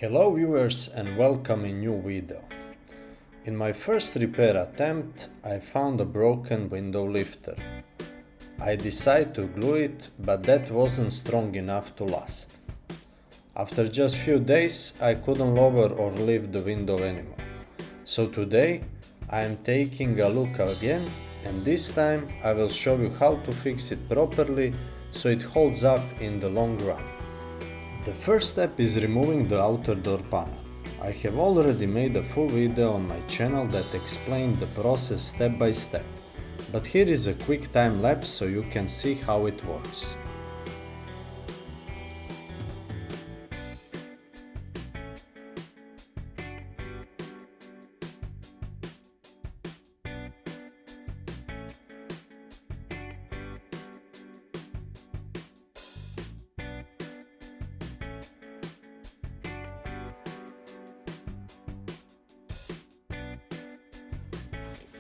Hello viewers and welcome in new video. In my first repair attempt I found a broken window lifter. I decided to glue it, but that wasn't strong enough to last. After just few days I couldn't lower or lift the window anymore. So today I am taking a look again, and this time I will show you how to fix it properly so it holds up in the long run. The first step is removing the outer door panel. I have already made a full video on my channel that explained the process step by step, but here is a quick time lapse so you can see how it works.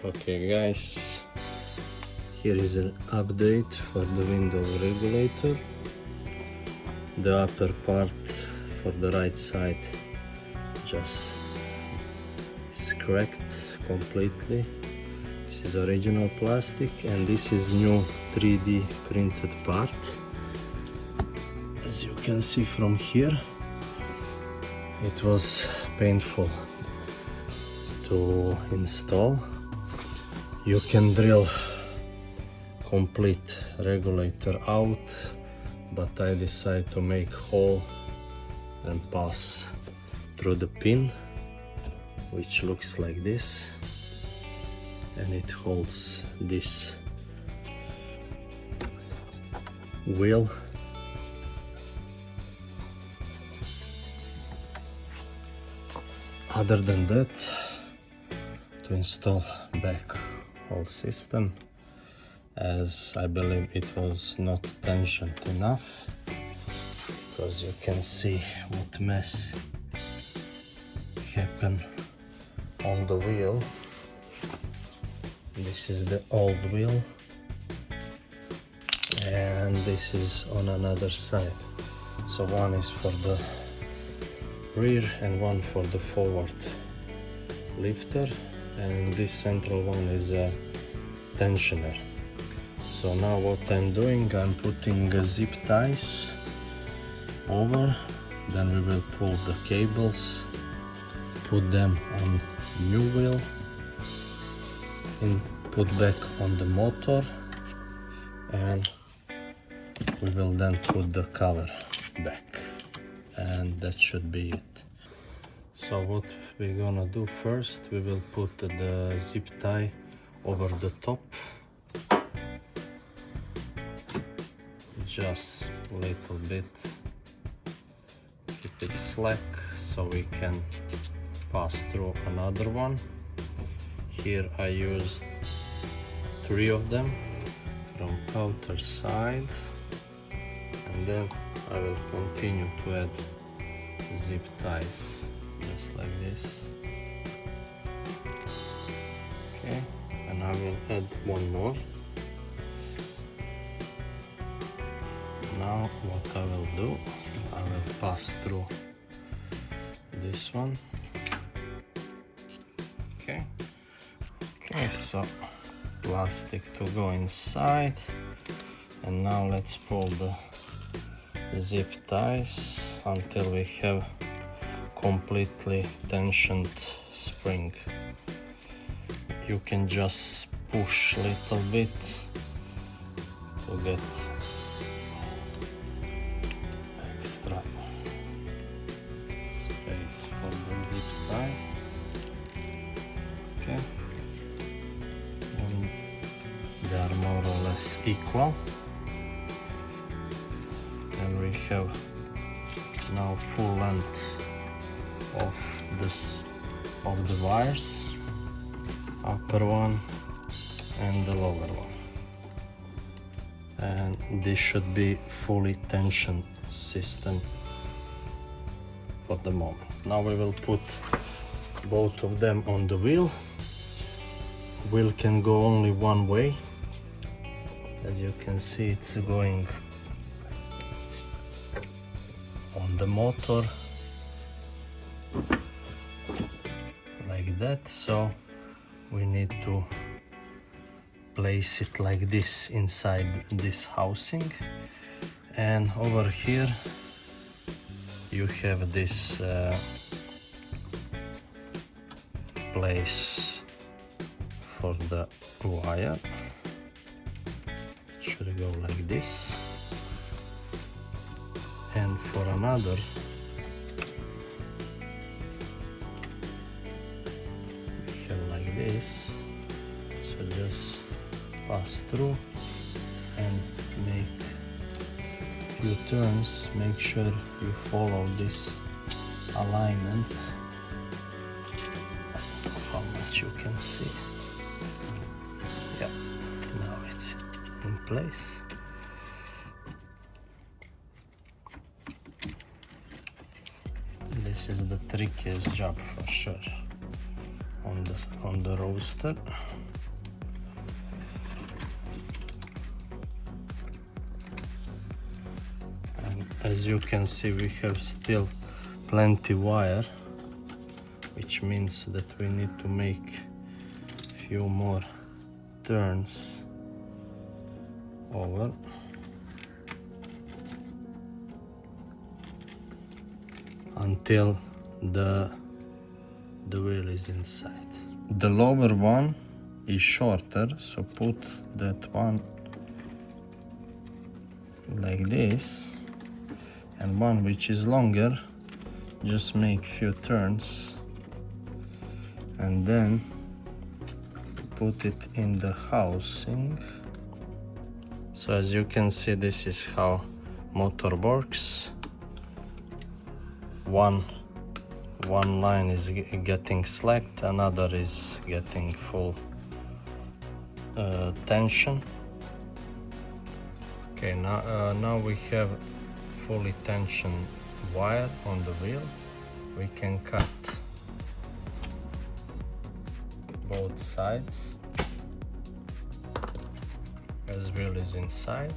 Okay guys, here is an update for the window regulator. The upper part for the right side just is cracked completely. This is original plastic and this is new 3D printed part. As you can see from here, it was painful to install. You can drill complete regulator out, but I decided to make hole and pass through the pin, which looks like this, and it holds this wheel. Other than that, to install back whole system, as I believe it was not tensioned enough, because you can see what mess happened on the wheel. This is the old wheel and this is on another side, so one is for the rear and one for the forward lifter, and this central one is a tensioner. So now what I'm doing, I'm putting zip ties over, then we will pull the cables, put them on new wheel and put back on the motor, and we will then put the cover back, and that should be it. So what we're gonna do first, we will put the zip tie over the top, just a little bit, keep it slack so we can pass through another one. Here I used 3 of them from outer side, and then I will continue to add zip ties just like this. Okay, and I will add one more. Now what I will do, I will pass through this one. Okay, so plastic to go inside, and now let's pull the zip ties until we have completely tensioned spring. You can just push a little bit to get extra space for the zip tie. Okay, and they are more or less equal, and we have now full length of the wires, upper one and the lower one, and this should be fully tensioned system for the moment. Now we will put both of them on the wheel. Wheel can go only one way. As you can see, it's going on the motor like that. So we need to place it like this inside this housing, and over here you have this place for the wire. Should go like this, and for another we have like this. So just pass through and make few turns. Make sure you follow this alignment. I don't know how much you can see. Yeah, now it's in place. This is the trickiest job for sure on the Roadster. And as you can see, we have still plenty wire, which means that we need to make few more turns over. Until the wheel is inside. The lower one is shorter, so put that one like this, and one which is longer, just make few turns and then put it in the housing. So as you can see, this is how motor works. One line is getting slacked, another is getting full tension. Okay, now we have fully tensioned wire on the wheel. We can cut both sides as wheel is inside.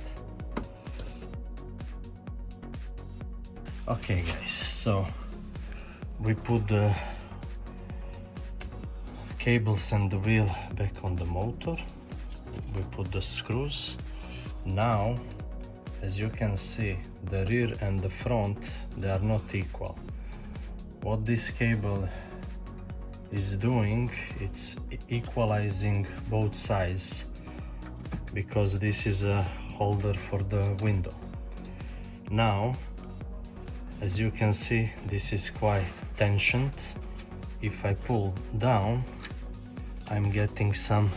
Okay guys, so we put the cables and the wheel back on the motor. We put the screws. Now, as you can see, the rear and the front, they are not equal. What this cable is doing, it's equalizing both sides, because this is a holder for the window. Now, as you can see, this is quite tensioned. If I pull down, I'm getting some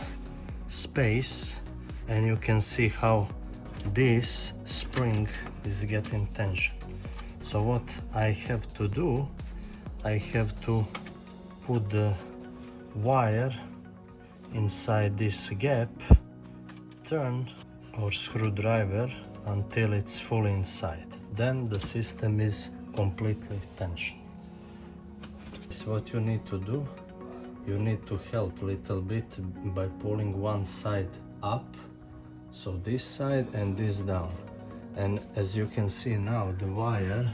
space, and you can see how this spring is getting tension. So what I have to do, I have to put the wire inside this gap, turn or screwdriver until it's fully inside. Then the system is completely tensioned. So what you need to do, you need to help a little bit by pulling one side up, so this side and this down. And as you can see now, the wire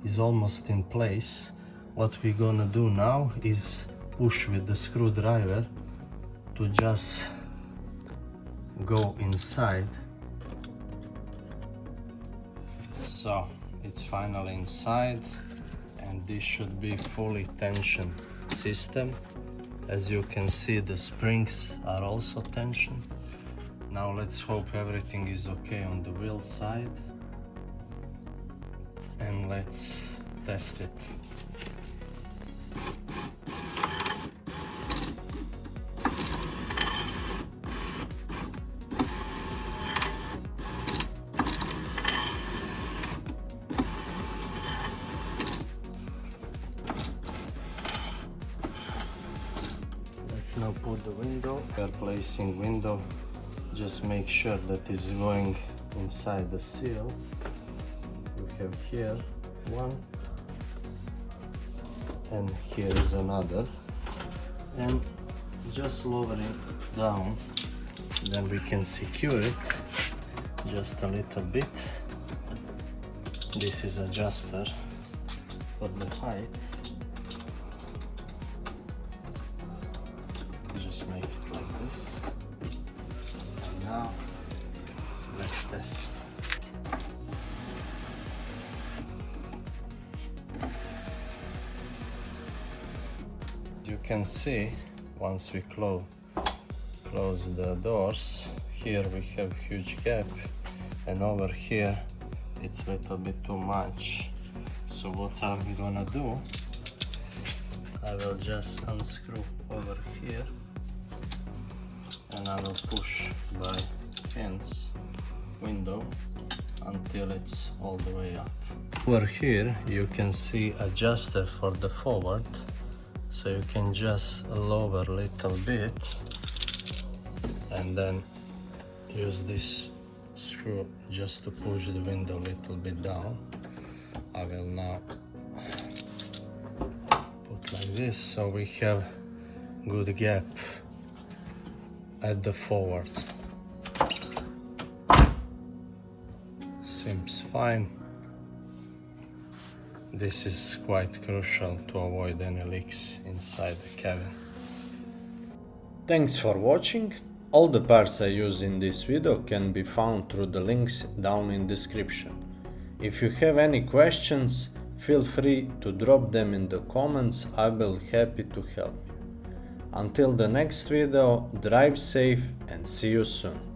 is almost in place. What we're gonna do now is push with the screwdriver to just go inside. So it's finally inside, and this should be fully tensioned system. As you can see, the springs are also tensioned. Now let's hope everything is okay on the wheel side, and let's test it. Now put the window. We are placing window. Just make sure that it's going inside the seal. We have here one, and here is another. And just lower it down, then we can secure it just a little bit. This is adjuster for the height. just make it like this. And now let's test. You can see once we close the doors, here we have huge gap, and over here it's a little bit too much. So what I'm gonna do, I will just unscrew over here and I will push by hands window until it's all the way up. Over here you can see adjuster for the forward, so you can just lower a little bit and then use this screw just to push the window a little bit down. I will now put like this, so we have good gap at the forward. Seems fine. This is quite crucial to avoid any leaks inside the cabin. Thanks for watching. All the parts I use in this video can be found through the links down in description. If you have any questions, feel free to drop them in the comments. I will be happy to help you. Until the next video, drive safe and see you soon.